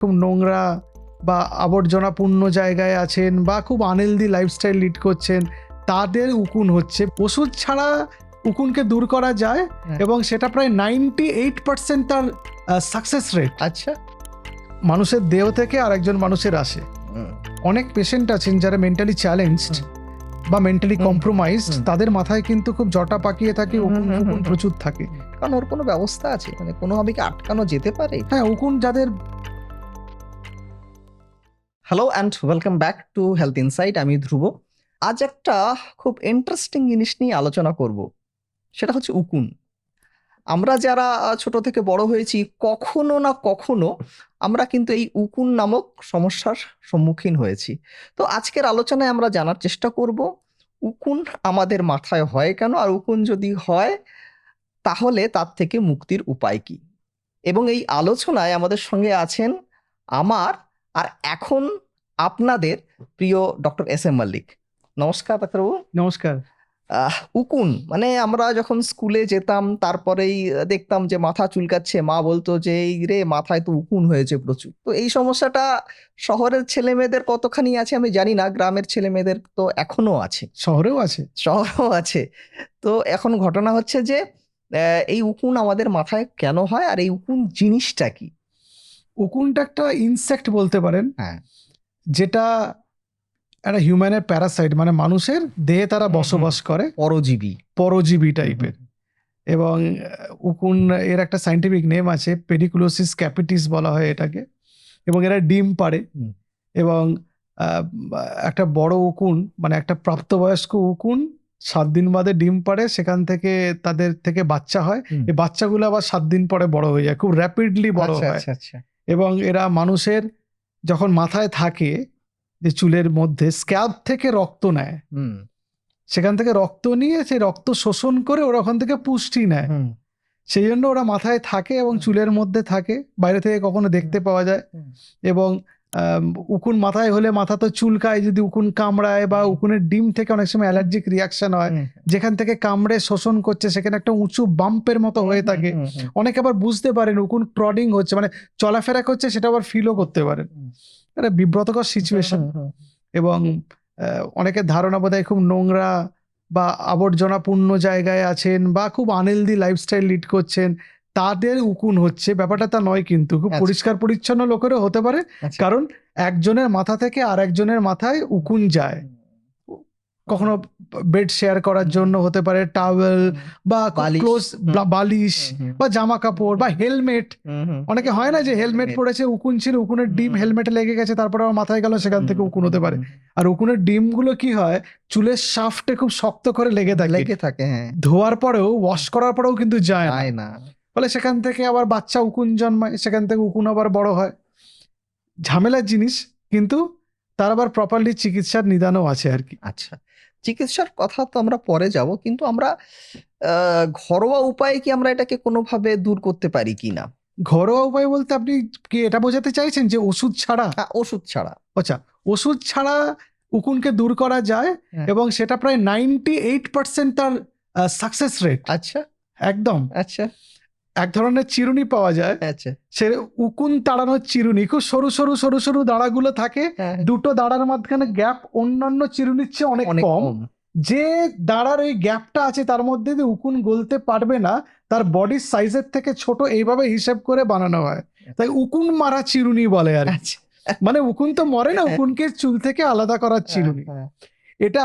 খুব নোংরা বা আবর্জনাপূর্ণ জায়গায় আছেন বা খুব আনহেলদি লাইফস্টাইল লিড করছেন, তাদের উকুন হচ্ছে। ওষুধ ছাড়া উকুনকে দূর করা যায় এবং সেটা প্রায় 98% তার সাকসেস রেট আচ্ছা। মানুষের দেহ থেকে আরেকজন মানুষের আসে। অনেক পেশেন্ট আছেন যারা মেন্টালি চ্যালেঞ্জড বা মেন্টালি কম্প্রোমাইজড, তাদের মাথায় কিন্তু খুব জটা পাকিয়ে থাকে, উকুন প্রচুর থাকে। কারণ ওর কোনো ব্যবস্থা আছে, মানে কোনোভাবে কি আটকানো যেতে পারে? হ্যাঁ, উকুন যাদের। Hello and welcome back to health insight. আমি ধ্রুব। আজ একটা খুব ইন্টারেস্টিং জিনিস নিয়ে আলোচনা করব, সেটা হচ্ছে উকুন। আমরা যারা ছোট থেকে বড় হয়েছি, কখনো না কখনো আমরা কিন্তু এই উকুন নামক সমস্যার সম্মুখীন হয়েছি। তো আজকের আলোচনায় আমরা জানার চেষ্টা করব উকুন আমাদের মাথায় হয় কেন, আর উকুন যদি হয় তাহলে তার থেকে মুক্তির উপায় কি। এবং এই আলোচনায় আমাদের সঙ্গে আছেন আমার আর এখন আপনাদের প্রিয় ডক্টর এস এম মল্লিক। নমস্কার ডাক্তারবাবু। নমস্কার। উকুন মানে আমরা যখন স্কুলে যেতাম তারপরেই দেখতাম যে মাথা চুলকাচ্ছে, মা বলতো যে এই রে মাথায় তো উকুন হয়েছে প্রচুর। তো এই সমস্যাটা শহরের ছেলে মেয়েদের কতখানি আছে আমি জানি না, গ্রামের ছেলে মেয়েদের তো এখনো আছে, শহরেও আছে। শহরেও আছে। তো এখন ঘটনা হচ্ছে যে এই উকুন আমাদের মাথায় কেন হয়, আর এই উকুন জিনিসটা কি? উকুনটা একটা ইনসেক্ট বলতে পারেন, হ্যাঁ, যেটা একটা হিউম্যানের প্যারাসাইট, মানে মানুষের দেহে তারা বসবাস করে, পরজীবী। পরজীবী টাইপের। এবং উকুন এর একটা সাইন্টিফিক নেম আছে, পেডিকুলোসিস ক্যাপিটিস বলা হয় এটাকে। এবং এরা ডিম পাড়ে এবং একটা বড় উকুন, মানে একটা প্রাপ্তবয়স্ক উকুন 7 দিন বাদে ডিম পাড়ে, সেখান থেকে তাদের থেকে বাচ্চা হয়। এই বাচ্চাগুলো আবার 7 দিন পরে বড় হয়ে যায়, খুব র্যাপিডলি বড় হয়। এবং এরা মানুষের যখন মাথায় থাকে, যে চুলের মধ্যে স্ক্যাল্প থেকে রক্ত নেয়, সেখান থেকে রক্ত নিয়ে সেই রক্ত শোষণ করে ওরা ওখান থেকে পুষ্টি নেয়। সেই জন্য ওরা মাথায় থাকে এবং চুলের মধ্যে থাকে, বাইরে থেকে কখনো দেখতে পাওয়া যায়। এবং উকুন মাথায় হলে মাথা তো চুলকায় যদি উকুন কামড়ায়, বা উকুনের ডিম থেকে অনেক সময় অ্যালার্জিক রিয়াকশন হয়, যেখান থেকে কামড়ে শোষণ করছে সেখানে একটা উঁচু বাম্পের মতো হয়ে থাকে। অনেকে আবার বুঝতে পারেন উকুন ক্রডিং হচ্ছে, মানে চলাফেরা করছে, সেটা আবার ফিলও করতে পারেন। একটা বিব্রতকর সিচুয়েশন। এবং অনেকের ধারণা বোধহয় খুব নোংরা বা আবর্জনাপূর্ণ জায়গায় আছেন বা খুব আনহেলদি লাইফস্টাইল লিড করছেন, তাদের উকুন হচ্ছে। ব্যাপারটা তা নয়, কিন্তু খুব পরিষ্কার পরিচ্ছন্ন লোকেরও হতে পারে। কারণ একজনের মাথা থেকে আর একজনের মাথায় উকুন যায়। কখনো বেড শেয়ার করার জন্য হতে পারে, টাওয়েল বা ক্লোজ বালিশ বা জামা কাপড় বা হেলমেট। অনেকে হয় না যে হেলমেট পরেছে, উকুন ছিল, উকুনের ডিম হেলমেটে লেগে গেছে, তারপরে আমার মাথায় গেল, সেখান থেকে উকুন হতে পারে। আর উকুনের ডিম গুলো কি হয়, চুলের শাফটে খুব শক্ত করে লেগে থাকে। ধোয়ার পরেও, ওয়াশ করার পরেও কিন্তু যায় না। ফলে সেখান থেকে আবার বাচ্চা উকুন জন্মায়, সেখান থেকে উকুন আবার বড় হয়। ঝামেলার জিনিস, কিন্তু তার আবার প্রপারলি চিকিৎসার নিদানও আছে আর কি। আচ্ছা, চিকিৎসার কথা তো আমরা পরে যাব, কিন্তু আমরা ঘরোয়া উপায়ে কি আমরা এটাকে কোনোভাবে দূর করতে পারি কিনা? ঘরোয়া উপায় বলতে আপনি কি এটা বোঝাতে চাইছেন যে ওষুধ ছাড়া? ওষুধ ছাড়া। আচ্ছা, ওষুধ ছাড়া উকুনকে দূর করা যায় এবং সেটা প্রায় 98% তার সাকসেস রেট। আচ্ছা, একদম। আচ্ছা, এক ধরনের চিরুনি পাওয়া যায়, আচ্ছা, সে উকুন তাড়ানোর চিরুনি। খুব সরু সরু সরু সরু দাঁড়াগুলো থাকে, দুটো দাঁড়ার মাঝখানে গ্যাপ অন্যান্য চিরুনির চেয়ে অনেক কম। যে দাঁড়ার এই গ্যাপটা আছে তার মধ্যে দিয়ে উকুন গলতে পারবে না, তার বডির সাইজের থেকে ছোট, এইভাবে হিসেব করে বানানো হয়। তাই উকুন মারা চিরুনি বলে আর কি। মানে উকুন তো মরে না, উকুনকে চুল থেকে আলাদা করার চিরুনি। এটা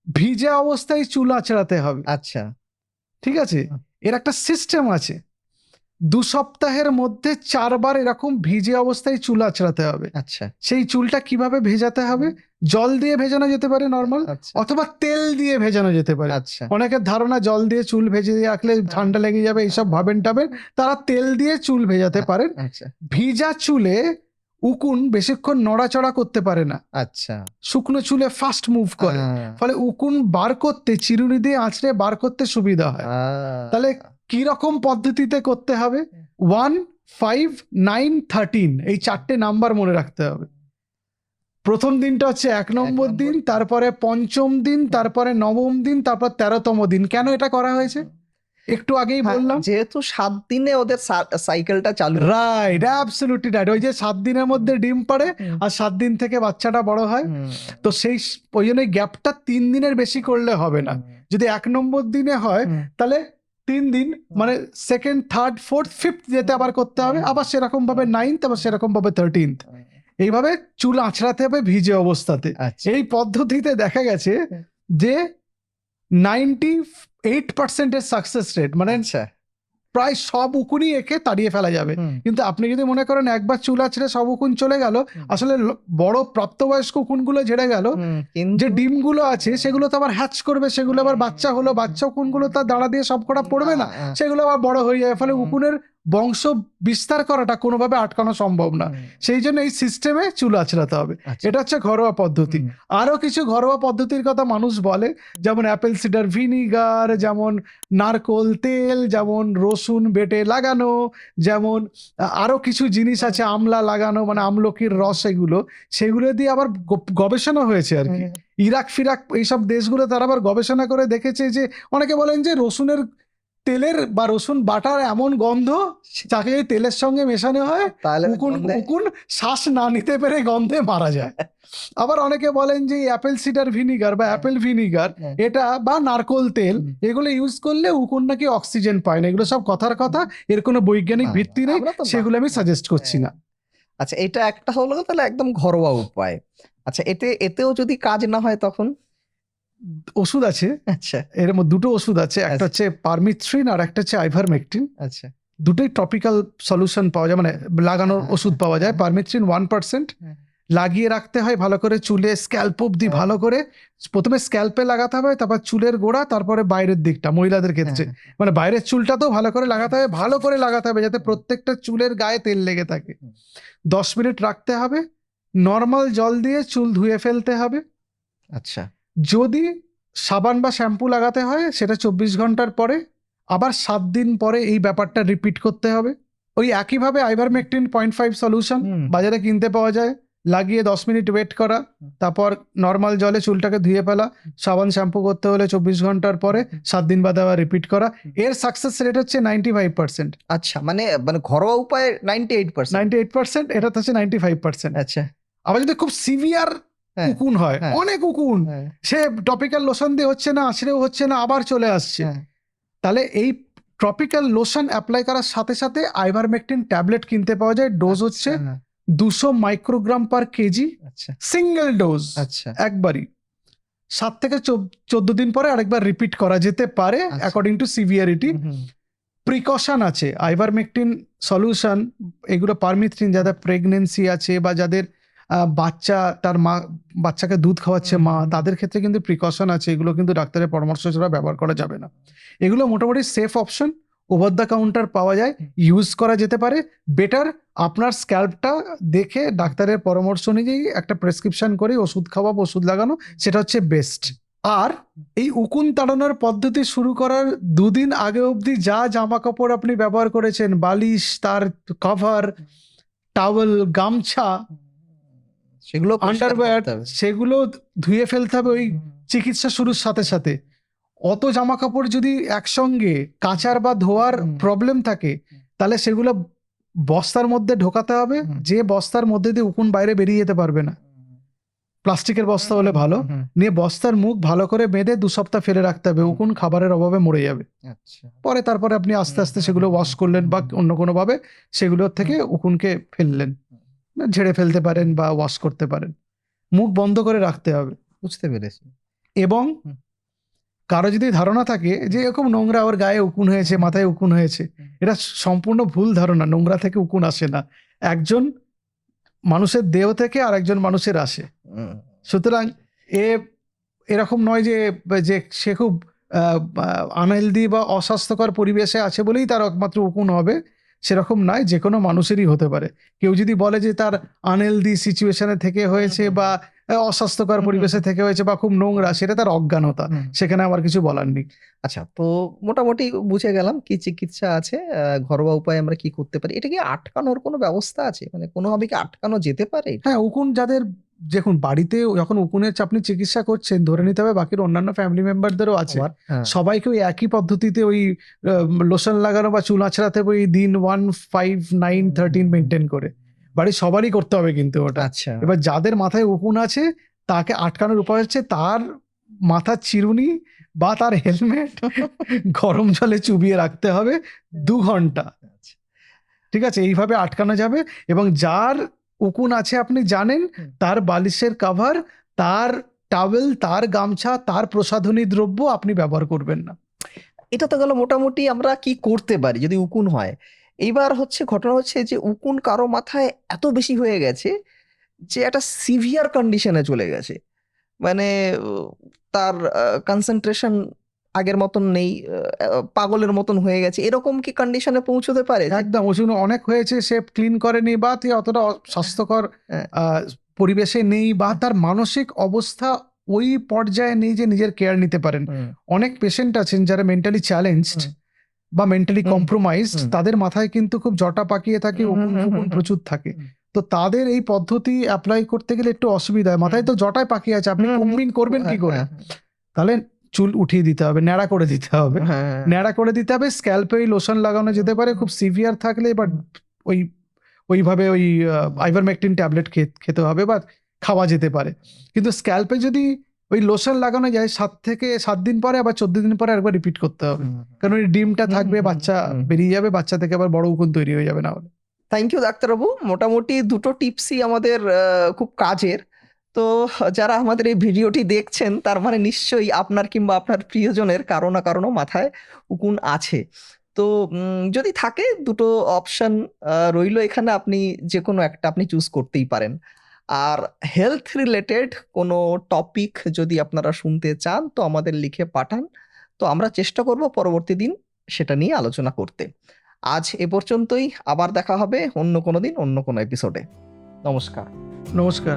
ভিজে অবস্থায় চুল আঁচড়াতে হবে। আচ্ছা, ঠিক আছে। এর একটা সিস্টেম আছে, 2 সপ্তাহের মধ্যে 4 বার এরকম ভিজে অবস্থায় চুল আঁচড়াতে হবে। আচ্ছা, সেই চুলটা কিভাবে ভেজাতে হবে, জল দিয়ে ভেজানো যেতে পারে নর্মাল, অথবা তেল দিয়ে ভেজানো যেতে পারে। অনেকের ধারণা জল দিয়ে চুল ভেজে দিয়ে রাখলে ঠান্ডা লেগে যাবে, এইসব ভাবেন টাবেন, তারা তেল দিয়ে চুল ভেজাতে পারেন। ভিজা চুলে উকুন বেশিক্ষণ নড়াচড়া করতে পারে না। আচ্ছা, শুকনো চুলে ফাস্ট মুভ করে, ফলে উকুন বার করতে চিরুনি দিয়ে আঁচড়ে বার করতে সুবিধা হয়। তাহলে কি রকম পদ্ধতিতে করতে হবে? 1, 5, 9, 13 এই 4টে নাম্বার মনে রাখতে হবে। প্রথম দিনটা হচ্ছে 1 নম্বর দিন, তারপরে 5ম দিন, তারপরে 9ম দিন, তারপর 13তম দিন। কেন এটা করা হয়েছে? একটু আগেই হ্যাঁ, বললাম। যেহেতু 7 দিনে ওদের সাইকেলটা চালু। Right, absolutely right. ওই যে 7 দিনের মধ্যে ডিম পাড়ে হুম, আর 7 দিন থেকে বাচ্চাটা বড় হয়। হুম, তো ওই জন্য গ্যাপটা 3 দিনের বেশি করলে হবে না। যদি 1 নম্বর দিনে হয় হুম, তাহলে 3 দিন, মানে সেকেন্ড, থার্ড, ফোর্থ, ফিফথ যেতে আবার করতে হবে, আবার সেরকম ভাবে 9th, আবার সেরকম ভাবে 13th। এইভাবে চুল আঁচড়াতে হবে ভিজে অবস্থাতে। আচ্ছা। এই পদ্ধতিতে দেখা গেছে যে 98% এর সাকসেস রেট, মানে আচ্ছা। প্রায় সব উকুনই একে তাড়িয়ে ফেলা যাবে। হুম, কিন্তু আপনি যদি মনে করেন একবার চুল আঁচড়ে সব উকুন চলে গেল, আসলে বড় প্রাপ্তবয়স্ক উকুনগুলো ঝেড়ে গেল, হুম, যে কিন্তু ডিমগুলো আছে সেগুলো তো আবার হ্যাচ করবে, সেগুলো আবার বাচ্চা হলো, বাচ্চা উকুনগুলো তার দাঁড়া দিয়ে সব কটা পড়বে না, সেগুলো আবার বড় হয়ে যায়, ফলে উকুনের বংশ বিস্তার করাটা কোনোভাবে আটকানো সম্ভব না। সেই জন্য এই সিস্টেমে চুল আঁচড়াতে হবে। আচ্ছা। এটা হচ্ছে ঘরোয়া পদ্ধতি। আরো কিছু ঘরোয়া পদ্ধতির কথা মানুষ বলে, যেমন অ্যাপেল সিডার ভিনিগার, যেমন নারকোল তেল, যেমন রসুন বেটে লাগানো, যেমন আরো কিছু জিনিস আছে, আমলা লাগানো, মানে আমলকির রস, সেগুলো দিয়ে আবার গবেষণা হয়েছে আর কি। ইরাক ফিরাক এইসব দেশগুলো তারা আবার গবেষণা করে দেখেছে যে অনেকে বলেন যে রসুনের তেলের বা রসুন বাটার এমন গন্ধ, যাকে যদি তেলের সঙ্গে মেশানো হয় তাহলে উকুন শ্বাস না নিতে পেরে গন্ধে মারা যায়। আবার অনেকে বলেন যে অ্যাপেল সিডার ভিনিগার বা অ্যাপেল ভিনিগার এটা বা নারকোল তেল, এগুলো ইউজ করলে উকুন নাকি অক্সিজেন পায় না। এগুলো সব কথার কথা, এর কোনো বৈজ্ঞানিক ভিত্তি নেই, সেগুলো আমি সাজেস্ট করছি না। আচ্ছা, এটা একটা হলো তাহলে একদম ঘরোয়া উপায়। আচ্ছা, এতেও যদি কাজ না হয় তখন? ওষুধ আছে, আচ্ছা, এর মধ্যে দুটো ওষুধ আছে, একটা হচ্ছে পারমিথ্রিন আর একটা হচ্ছে আইভারমেকটিন। আচ্ছা, দুটোই টপিক্যাল সলিউশন পাওয়া যায়, মানে লাগানোর ওষুধ পাওয়া যায়। পারমিথ্রিন 1% লাগিয়ে রাখতে হয় ভালো করে চুলে, স্ক্যাল্প অব্দি ভালো করে। প্রথমে স্ক্যাল্পে লাগাতে হবে, তারপর চুলের গোড়া, তারপরে বাইরের দিকটা মহিলাদের ক্ষেত্রে, মানে বাইরের চুলটাতেও ভালো করে লাগাতে হবে, ভালো করে লাগাতে হবে যাতে প্রত্যেকটা চুলের গায়ে তেল লেগে থাকে। 10 মিনিট রাখতে হবে, নর্মাল জল দিয়ে চুল ধুয়ে ফেলতে হবে। আচ্ছা, যদি সাবান বা শ্যাম্পু লাগাতে হয় সেটা 24 ঘন্টার পরে, আবার 7 দিন পরে এই ব্যাপারটা রিপিট করতে হবে। ওই একইভাবে আইভারমেকটিন 0.5 সলিউশন বাজারে কিনতে পাওয়া যায়, লাগিয়ে 10 মিনিট ওয়েট করা, তারপর নর্মাল জলে চুলটাকে ধুয়ে ফেলা, সাবান শ্যাম্পু করতে হলে 24 ঘন্টার পরে 7 দিন বাদে আবার রিপিট করা। এর সাকসেস রেট হচ্ছে 95%। আচ্ছা, মানে ঘরোয়া উপায়ে 98%। 98%, এটা হচ্ছে 95%। আচ্ছা, আবার যদি খুব সিভিয়ার উকুন হয়, অনেক উকুন, সে টপিক্যাল লোশন দিয়ে হচ্ছে না, আছড়েও হচ্ছে না, আবার চলে আসছে, তাহলে এই টপিক্যাল লোশন অ্যাপ্লাই করার সাথে সাথে আইভারমেকটিন ট্যাবলেট কিনতে পাওয়া যায়। ডোজ হচ্ছে 200 microgram per KG, single dose, একবারই। 7 থেকে 14 দিন পরে আরেকবার রিপিট করা যেতে পারে অ্যাকর্ডিং টু সিভিয়ারিটি। প্রিকশন আছে আইভারমেকটিন সলিউশন, এগুলো পারমিথ্রিন, যাদের প্রেগনেন্সি আছে বা যাদের তার বাচ্চাকে দুধ খাওয়াচ্ছে মা, তাদের ক্ষেত্রে কিন্তু প্রিকশন আছে, এগুলো কিন্তু ডাক্তারের পরামর্শ ছাড়া ব্যবহার করা যাবে না। এগুলো মোটামুটি safe option, over the counter পাওয়া যায়, ইউজ করা যেতে পারে। বেটার আপনার স্ক্যাল্পটা দেখে ডাক্তারের পরামর্শ অনুযায়ী একটা প্রেসক্রিপশন করে ওষুধ খাওয়া, ওষুধ লাগানো, সেটা হচ্ছে বেস্ট। আর এই উকুন তাড়ানোর পদ্ধতি শুরু করার 2 দিন আগে অবধি যা জামা কাপড় আপনি ব্যবহার করেছেন, বালিশ, তার কভার, টাওয়েল, গামছা, সেগুলো আন্ডারওয়্যার, সেগুলো ধুয়ে ফেলতে হবে ওই চিকিৎসা শুরুর সাথে সাথে। অত জামা কাপড় যদি একসঙ্গে কাচার বা ধোয়ার প্রবলেম থাকে, তাহলে সেগুলো বস্তার মধ্যে ঢোকাতে হবে, যে বস্তার মধ্যে দিয়ে উকুন বাইরে বেরিয়ে যেতে পারবে না। প্লাস্টিকের বস্তা হলে ভালো, নিয়ে বস্তার মুখ ভালো করে বেঁধে 2 সপ্তাহ ফেলে রাখতে হবে, উকুন খাবারের অভাবে মরে যাবে। পরে তারপরে আপনি আস্তে আস্তে সেগুলো ওয়াশ করলেন বা অন্য কোনো ভাবে সেগুলোর থেকে উকুনকে ফেললেন, ঝেড়ে ফেলতে পারেন বা ওয়াশ করতে পারেন। মুখ বন্ধ করে রাখতে হবে। বুঝতে পেরেছি। এবং কারো যদি ধারণা থাকে যে এরকম নোংরা, ওর গায়ে উকুন হয়েছে, মাথায় উকুন হয়েছে, এটা সম্পূর্ণ ভুল ধারণা। নোংরা থেকে উকুন আসে না, একজন মানুষের দেহ থেকে আর একজন মানুষের আসে। সুতরাং এরকম নয় যে সে খুব আনহেলদি বা অস্বাস্থ্যকর পরিবেশে আছে বলেই তার একমাত্র উকুন হবে, সেরকম নয়, যে কোনো মানুষেরই হতে পারে। কেউ যদি বলে যে তার আনহেলদি সিচুয়েশনে থেকে হয়েছে বা অস্বাস্থ্যকর পরিবেশে থেকে হয়েছে বা খুব নোংরা, সেটা তার অজ্ঞানতা, সেখানে আমার কিছু বলার নেই। আচ্ছা, তো মোটামুটি বুঝে গেলাম কি চিকিৎসা আছে, ঘরোয়া উপায়ে আমরা কি করতে পারি। এটা কি আটকানোর কোনো ব্যবস্থা আছে, মানে কোনোভাবে কি আটকানো যেতে পারে? হ্যাঁ, উকুন যাদের দেখুন বাড়িতে যখন উকুনের আপনি চিকিৎসা করছেন, ধরে নিতে হবে বাকির অন্যান্য ফ্যামিলি মেম্বারদেরও আছে, হ্যাঁ, সবাইকে ওই একই পদ্ধতিতে ওই লোশন লাগানো বা চুল আঁচড়াতে ওই দিন 1, 5, 9, 13 মেনটেন করে বাড়ির সবারই করতে হবে কিন্তু ওটা। আচ্ছা, এবার যাদের মাথায় উকুন আছে তাকে আটকানোর উপায় হচ্ছে তার মাথার চিরুনি বা তার হেলমেট গরম জলে চুবিয়ে রাখতে হবে 2 ঘন্টা। আচ্ছা। ঠিক আছে, এইভাবে আটকানো যাবে। এবং যার উকুন আছে আপনি জানেন, তার বালিশের কভার, তার টাওয়েল, তার গামছা, তার প্রসাধনী দ্রব্য আপনি ব্যবহার করবেন না। এটা তো গেল মোটামুটি আমরা কি করতে পারি যদি উকুন হয়। এইবার হচ্ছে ঘটনা হচ্ছে যে উকুন কারো মাথায় এত বেশি হয়ে গেছে যে একটা সিভিয়ার কন্ডিশনে চলে গেছে। মানে তার কনসেন্ট্রেশন আগের মতন নেই, পাগলের মতন হয়ে গেছে, এরকম কি কন্ডিশনে পৌঁছতে পারে? একদম ওষুধ অনেক হয়েছে, সে ক্লিন করেনি বা সে অতটা স্বাস্থ্যকর হ্যাঁ, পরিবেশে নেই, বা তার মানসিক অবস্থা ওই পর্যায়ে নেই যে নিজের কেয়ার নিতে পারেন। হুম, অনেক পেশেন্ট আছেন যারা মেন্টালি চ্যালেঞ্জড হুম, বা মেন্টালি হুম, কম্প্রোমাইজড, হুম। তাদের মাথায় কিন্তু খুব জটা পাকিয়ে থাকে, হুম, হুম, উকুন হুম, ফুকুন হুম, প্রচুর থাকে। হুম। তো তাদের এই পদ্ধতি অ্যাপ্লাই করতে গেলে একটু অসুবিধা হয়। মাথায় তো জটায় পাকিয়ে আছে, আপনি হুম, হুম, কম্বিং করবেন কি করে? হ্যাঁ, তাহলে চুল উঠিয়ে দিতে হবে, ন্যাড়া করে দিতে হবে। হ্যাঁ, ন্যাড়া করে দিতে হবে, স্ক্যাল্পে ওই লোশন লাগানো যেতে পারে খুব সিভিয়ার থাকলে, বা ওই ওইভাবে ওই আইভারমেকটিন ট্যাবলেট খেতে হবে বা খাওয়া যেতে পারে। কিন্তু স্ক্যাল্পে যদি ওই লোশন লাগানো যায় 7 থেকে 7 দিন পরে, আবার 14 দিন পরে একবার রিপিট করতে হবে। কারণ ওই ডিমটা থাকবে, বাচ্চা বেরিয়ে যাবে, বাচ্চা থেকে আবার বড় উকুন তৈরি হয়ে যাবে না হলে। থ্যাংক ইউ ডাক্তারবাবু। মোটামুটি দুটো টিপসই আমাদের খুব কাজের। তো যারা আমাদের এই ভিডিওটি দেখছেন তার মানে নিশ্চয়ই আপনার কিংবা আপনার প্রিয়জনের কারো না কারো মাথায় উকুন আছে। তো যদি থাকে দুটো অপশন রইলো এখানে, আপনি যে কোনো একটা আপনি চুজ করতেই পারেন। আর হেলথ রিলেটেড কোনো টপিক যদি আপনারা শুনতে চান তো আমাদের লিখে পাঠান। তো আমরা চেষ্টা করব পরবর্তী দিন সেটা নিয়ে আলোচনা করতে। আজ এ পর্যন্তই। আবার দেখা হবে অন্য কোনো দিন অন্য কোনো এপিসোডে। নমস্কার। নমস্কার।